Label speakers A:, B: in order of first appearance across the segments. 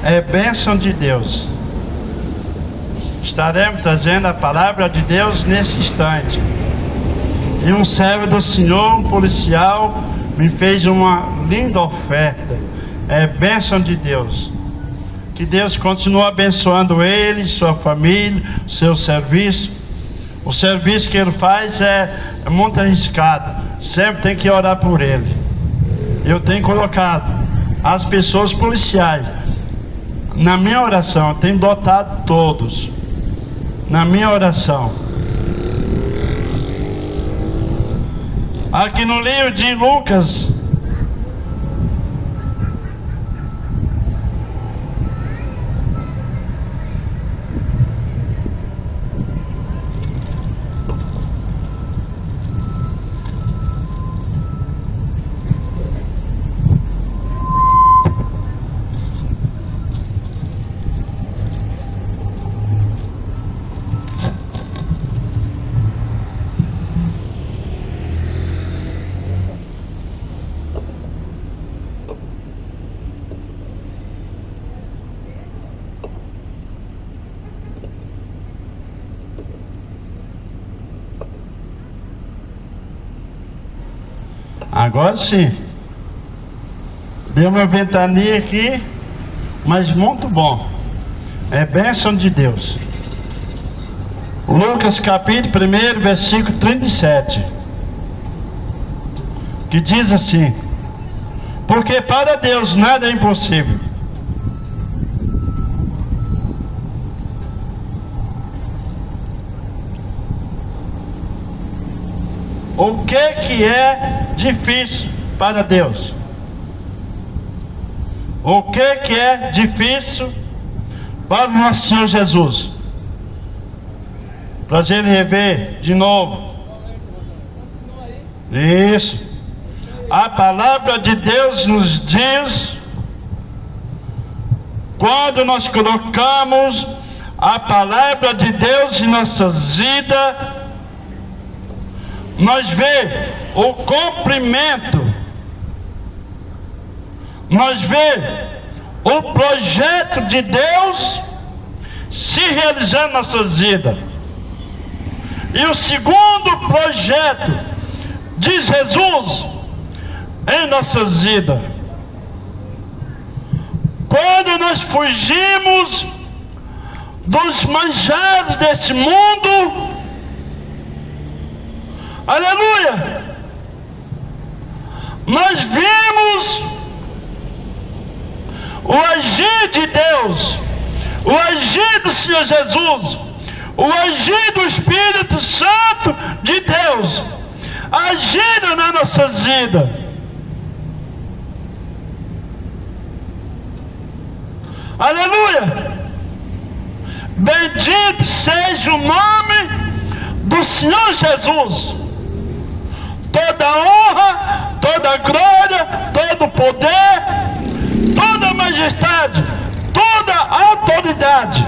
A: é bênção de Deus. Estaremos trazendo a palavra de Deus nesse instante. E um servo do Senhor, um policial, me fez uma linda oferta. É bênção de Deus. Que Deus continue abençoando ele, sua família, seu serviço. O serviço que ele faz é muito arriscado. Sempre tem que orar por ele. Eu tenho colocado as pessoas policiais na minha oração. Eu tenho dotado todos na minha oração. Aqui no livro de Lucas, agora sim, deu uma ventania aqui, mas muito bom. É bênção de Deus. Lucas capítulo 1, versículo 37, que diz assim: porque para Deus nada é impossível. O que é difícil para Deus? O que é difícil para o nosso Senhor Jesus? Prazer em rever de novo. Isso. A palavra de Deus nos diz, quando nós colocamos a palavra de Deus em nossas vidas, nós vemos o cumprimento, nós vemos o projeto de Deus se realizando em nossas vidas. E o segundo projeto de Jesus em nossas vidas, quando nós fugimos dos manjares desse mundo, aleluia, nós vimos o agir de Deus, o agir do Senhor Jesus, o agir do Espírito Santo de Deus, agindo nas nossas vidas. Aleluia! Bendito seja o nome do Senhor Jesus. Toda honra, toda glória, todo poder, toda majestade, toda autoridade.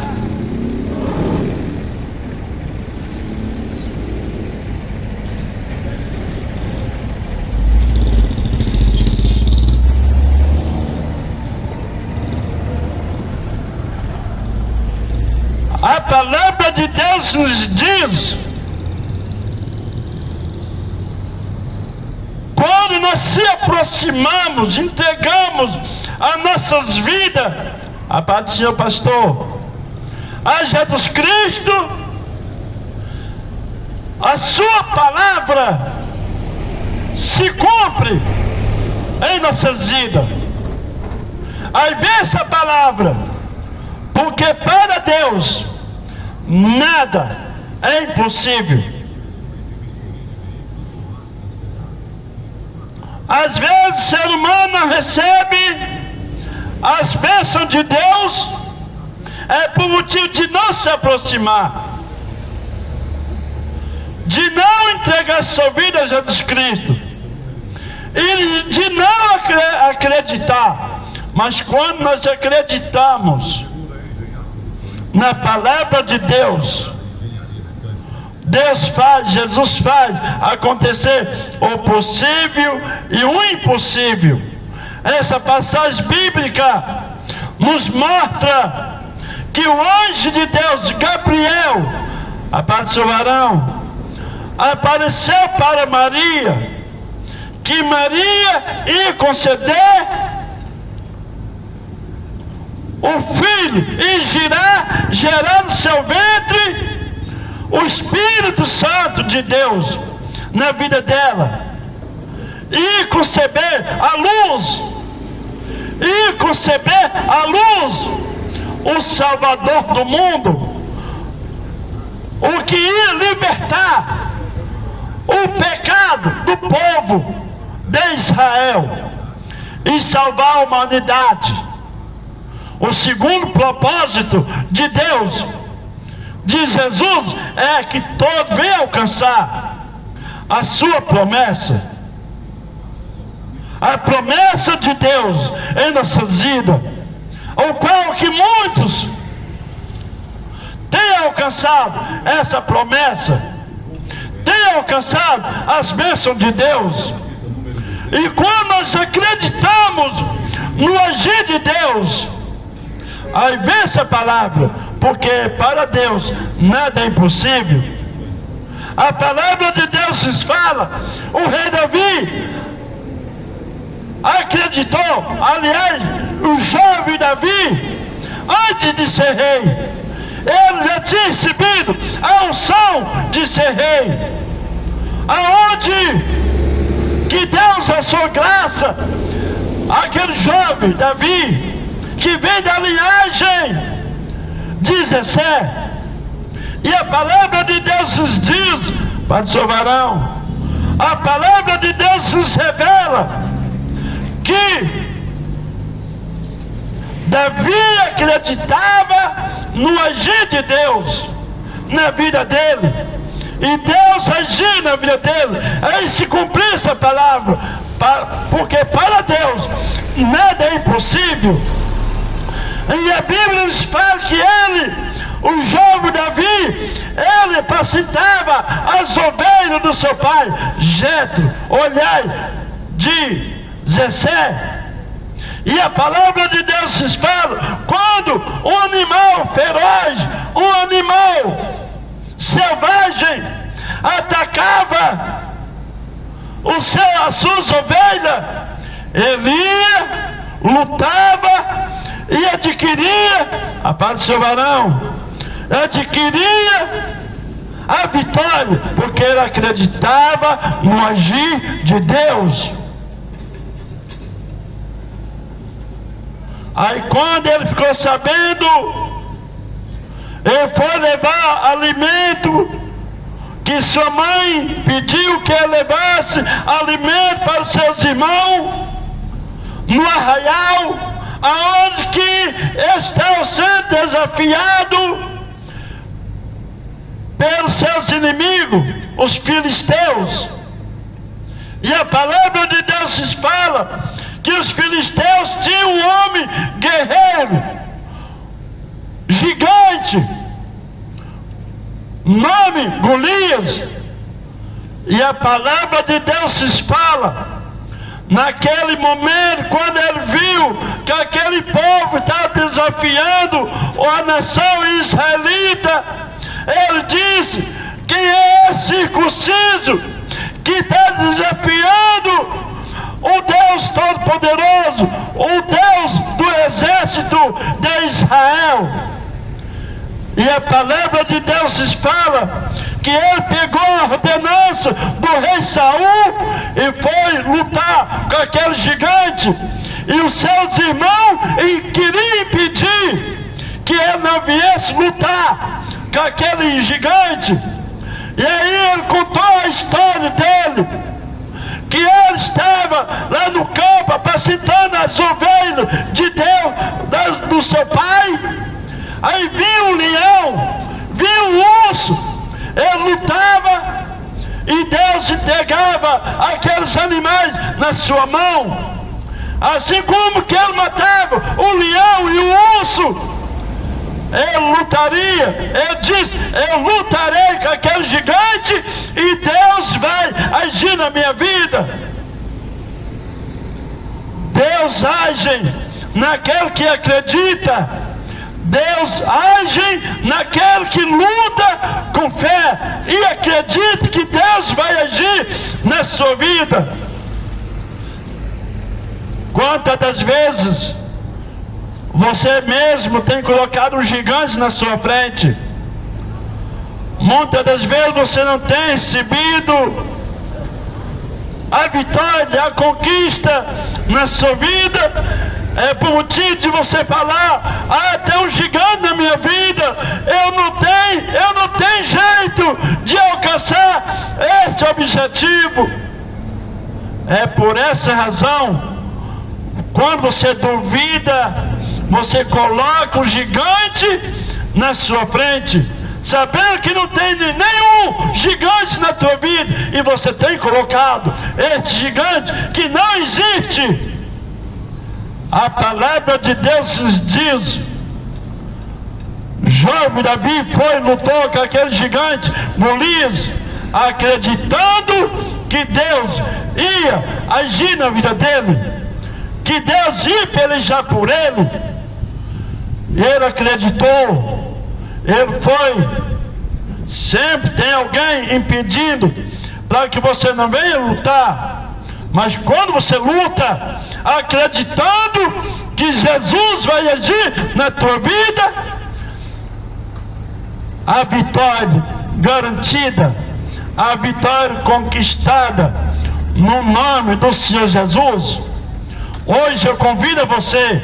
A: A palavra de Deus nos diz, quando nós se aproximamos, entregamos as nossas vidas a paz do Senhor, pastor, a Jesus Cristo, a sua palavra se cumpre em nossas vidas. Aí vem essa palavra, porque para Deus nada é impossível. Às vezes o ser humano recebe as bênçãos de Deus por motivo de não se aproximar, de não entregar sua vida a Jesus Cristo e de não acreditar. Mas quando nós acreditamos na palavra de Deus, Deus faz, Jesus faz acontecer o possível e o impossível. Essa passagem bíblica nos mostra que o anjo de Deus, Gabriel, apareceu para Maria, que Maria ia conceder o filho e gerar no seu ventre o Espírito Santo de Deus na vida dela, e conceber a luz, o Salvador do mundo, o que ia libertar o pecado do povo de Israel e salvar a humanidade. O segundo propósito de Deus, de Jesus, é que todos venham alcançar a sua promessa. A promessa de Deus em nossas vidas, o qual que muitos têm alcançado essa promessa, têm alcançado as bênçãos de Deus. E quando nós acreditamos no agir de Deus, aí vem essa palavra, porque para Deus nada é impossível. A palavra de Deus nos fala, o rei Davi acreditou, aliás, o jovem Davi, antes de ser rei, ele já tinha recebido a unção de ser rei, aonde que Deus, a sua graça, aquele jovem Davi, que vem da linhagem de Jessé, e a palavra de Deus nos diz, para o seu varão, a palavra de Deus nos revela que Davi acreditava no agir de Deus na vida dele, e Deus agia na vida dele, aí se cumprir essa palavra, porque para Deus nada é impossível. E a Bíblia nos fala que ele, o jovem Davi, ele apacentava as ovelhas do seu pai Jetro, olhai, de Jessé. E a palavra de Deus nos fala, quando um animal feroz, um animal selvagem atacava as suas ovelhas, ele ia, lutava e adquiria, a paz do seu varão, adquiria a vitória, porque ele acreditava no agir de Deus. Aí quando ele ficou sabendo, ele foi levar alimento, que sua mãe pediu que ele levasse alimento para os seus irmãos, no arraial, aonde que estão sendo desafiados pelos seus inimigos, os filisteus. E a palavra de Deus nos fala que os filisteus tinham um homem guerreiro, gigante, nome Golias. E a palavra de Deus nos fala, naquele momento, quando ele viu que aquele povo estava desafiando a nação israelita, ele disse: quem é esse circunciso que está desafiando o Deus Todo-Poderoso, o Deus do exército de Israel? E a palavra de Deus nos fala que ele pegou a ordenança do rei Saul e foi lutar com aquele gigante, e os seus irmãos queriam impedir que ele não viesse lutar com aquele gigante. E aí ele contou a história dele, que ele estava lá no campo apacentando as ovelhas de Deus, do seu pai. Aí vinha um leão, vinha um urso, ele lutava e Deus entregava aqueles animais na sua mão. Assim como que ele matava o leão e o urso, ele lutaria. Ele disse: eu lutarei com aquele gigante e Deus vai agir na minha vida. Deus age naquele que acredita. Deus age naquele que luta com fé e acredita que Deus vai agir na sua vida. Quantas das vezes você mesmo tem colocado um gigante na sua frente? Muitas das vezes você não tem recebido a vitória, a conquista na sua vida. É por motivo de você falar: tem um gigante na minha vida, eu não tenho jeito de alcançar esse objetivo. É por essa razão, quando você duvida, você coloca um gigante na sua frente, sabendo que não tem nenhum gigante na tua vida, e você tem colocado esse gigante que não existe. A palavra de Deus diz: jovem Davi foi e lutou com aquele gigante Golias, acreditando que Deus ia agir na vida dele, que Deus ia pelejar por ele. Ele acreditou, ele foi. Sempre tem alguém impedindo para que você não venha lutar. Mas quando você luta, acreditando que Jesus vai agir na tua vida, a vitória garantida, a vitória conquistada no nome do Senhor Jesus. Hoje eu convido você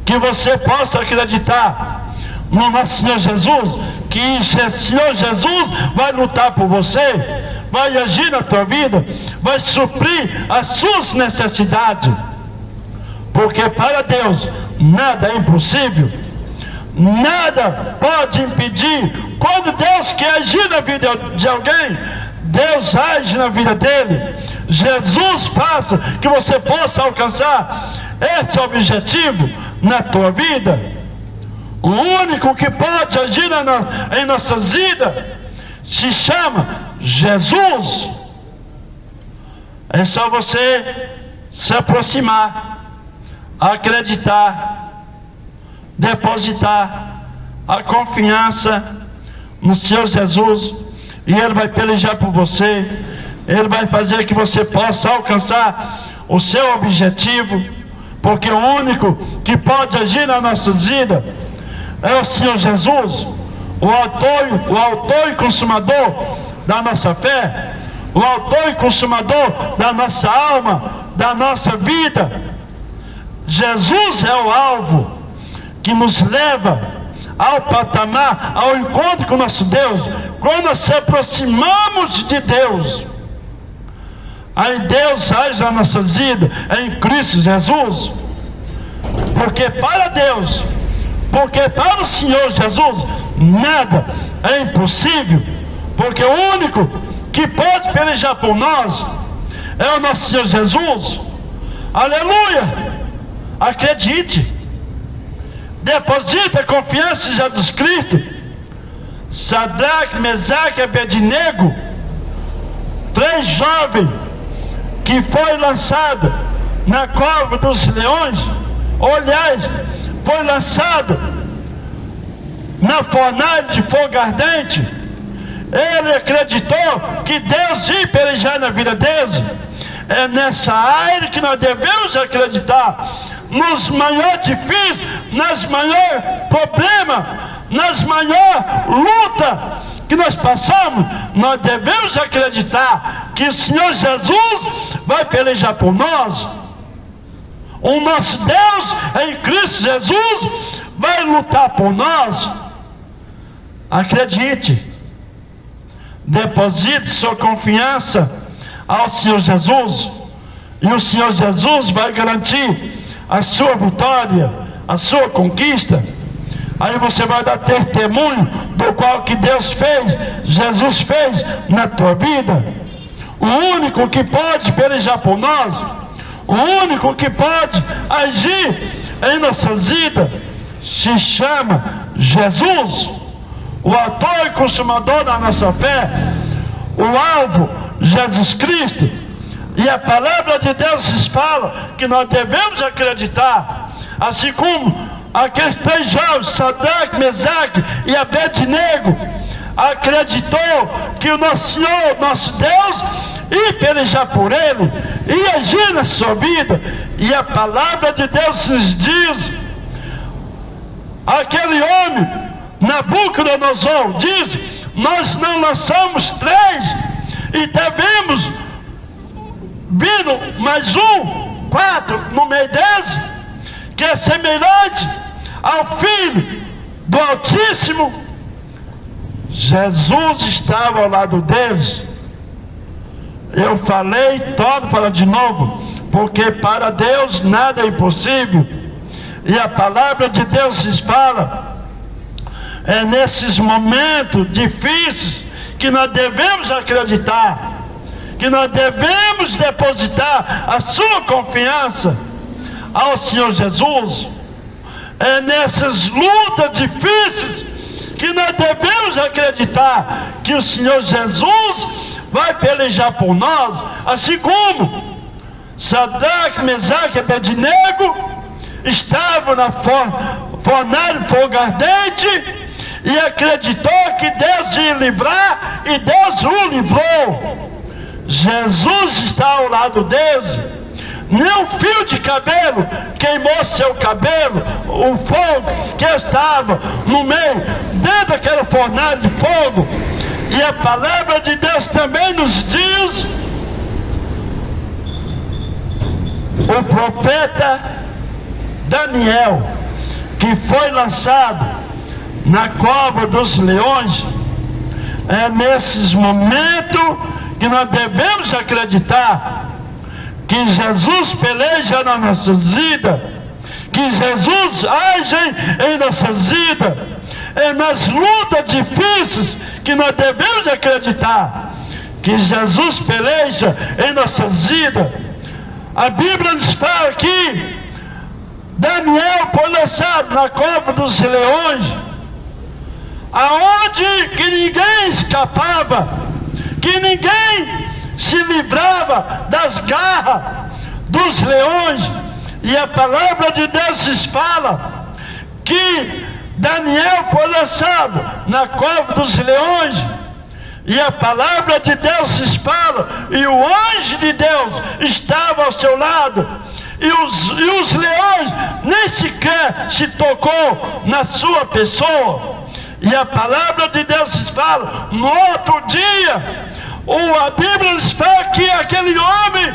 A: que você possa acreditar no nosso Senhor Jesus, que o Senhor Jesus vai lutar por você, vai agir na tua vida, vai suprir as suas necessidades, porque para Deus nada é impossível, nada pode impedir. Quando Deus quer agir na vida de alguém, Deus age na vida dele. Jesus faça que você possa alcançar esse objetivo na tua vida. O único que pode agir em nossas vidas se chama Jesus. É só você se aproximar, acreditar, depositar a confiança no Senhor Jesus, e Ele vai pelejar por você. Ele vai fazer que você possa alcançar o seu objetivo, porque o único que pode agir na nossa vida é o Senhor Jesus, o autor e consumador da nossa fé, o autor e consumador da nossa alma, da nossa vida. Jesus é o alvo que nos leva ao patamar, ao encontro com o nosso Deus. Quando nós se aproximamos de Deus, aí Deus age na nossa vida em Cristo Jesus. Porque para Deus, porque para o Senhor Jesus, nada é impossível, porque o único que pode pelejar por nós é o nosso Senhor Jesus. Aleluia! Acredite, deposite a confiança em Jesus Cristo. Sadraque, Mesaque e Abednego, 3 jovens que foi lançado na cova dos leões, aliás, foi lançado na fornalha de fogo ardente. Ele acreditou que Deus ia pelejar na vida deles. É nessa área que nós devemos acreditar. Nos maiores difíceis, nas maiores problemas, nas maiores lutas que nós passamos, nós devemos acreditar que o Senhor Jesus vai pelejar por nós. O nosso Deus em Cristo Jesus vai lutar por nós. Acredite, deposite sua confiança ao Senhor Jesus, e o Senhor Jesus vai garantir a sua vitória, a sua conquista. Aí você vai dar testemunho do qual que Deus fez, Jesus fez na tua vida. O único que pode pelejar por nós, o único que pode agir em nossas vidas, se chama Jesus, o autor e consumador da nossa fé, o alvo, Jesus Cristo. E a palavra de Deus fala que nós devemos acreditar Assim como aqueles 3 jovens, Sadraque, Mesaque e Abednego, acreditou que o nosso Senhor, nosso Deus, ia pelejar por ele, ia agir na sua vida. E a palavra de Deus nos diz: aquele homem, Nabucodonosor, diz: nós não lançamos 3 e tivemos vindo mais 4 no meio deles, que é semelhante ao Filho do Altíssimo. Jesus estava ao lado deles. Eu falei, torno a falar de novo, porque para Deus nada é impossível. E a palavra de Deus nos fala, é nesses momentos difíceis que nós devemos acreditar, que nós devemos depositar a sua confiança ao Senhor Jesus. É nessas lutas difíceis que nós devemos acreditar que o Senhor Jesus vai pelejar por nós, assim como Sadraque, Mesaque e Abednego estavam na fornalha de fogo ardente e acreditou que Deus ia livrar, e Deus o livrou. Jesus está ao lado deles. Nem um fio de cabelo queimou seu cabelo. O fogo que estava no meio, dentro daquela fornalha de fogo. E a palavra de Deus também nos diz: o profeta Daniel, que foi lançado na cova dos leões, é nesses momentos que nós devemos acreditar que Jesus peleja na nossa vida, que Jesus age em nossas vidas. É nas lutas difíceis que nós devemos acreditar que Jesus peleja em nossas vidas. A Bíblia nos fala que Daniel foi lançado na cova dos leões, aonde que ninguém escapava, que ninguém se livrava das garras dos leões. E a palavra de Deus nos fala que Daniel foi lançado na cova dos leões. E a palavra de Deus nos fala, e o anjo de Deus estava ao seu lado, e os leões nem sequer se tocou na sua pessoa. E a palavra de Deus nos fala, no outro dia, a Bíblia nos fala que aquele homem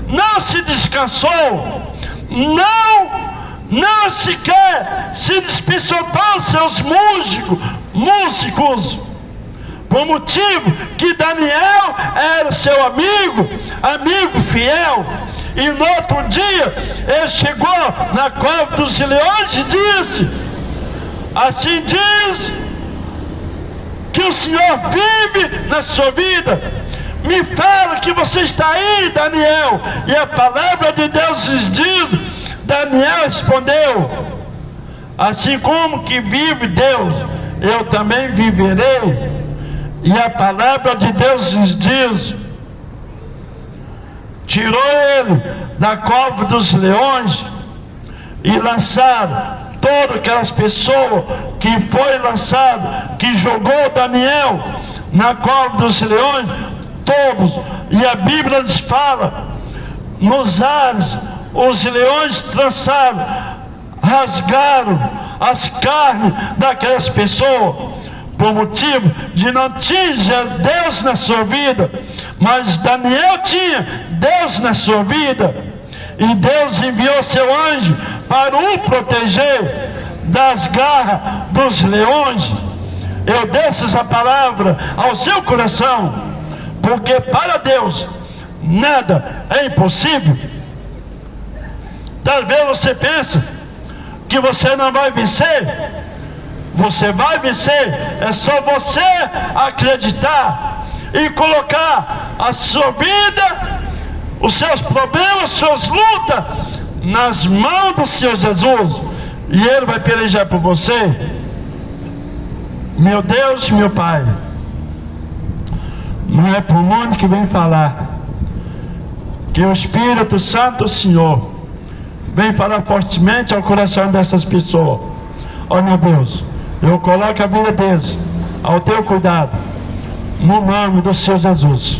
A: não se descansou, não sequer se dispensou para seus músicos, por motivo que Daniel era seu amigo fiel. E no outro dia ele chegou na cova dos leões e disse: assim diz que o Senhor vive na sua vida. Me fala que você está aí, Daniel. E a palavra de Deus nos diz: Daniel respondeu: assim como que vive Deus, eu também viverei. E a palavra de Deus nos diz: tirou ele da cova dos leões e lançaram todas aquelas pessoas que foi lançado, que jogou Daniel na cova dos leões, todos. E a Bíblia nos fala, nos ares os leões trançaram, rasgaram as carnes daquelas pessoas, por motivo de não tinha Deus na sua vida. Mas Daniel tinha Deus na sua vida, e Deus enviou seu anjo para o proteger das garras dos leões. Eu deixo essa palavra ao seu coração, porque para Deus nada é impossível. Talvez você pense que você não vai vencer. Você vai vencer, é só você acreditar e colocar a sua vida, os seus problemas, suas lutas nas mãos do Senhor Jesus, e Ele vai pelejar por você. Meu Deus, meu Pai, não é por mundo que vem falar, que o Espírito Santo do Senhor vem falar fortemente ao coração dessas pessoas. Ó meu Deus, eu coloco a vida deles ao teu cuidado, no nome do Senhor Jesus.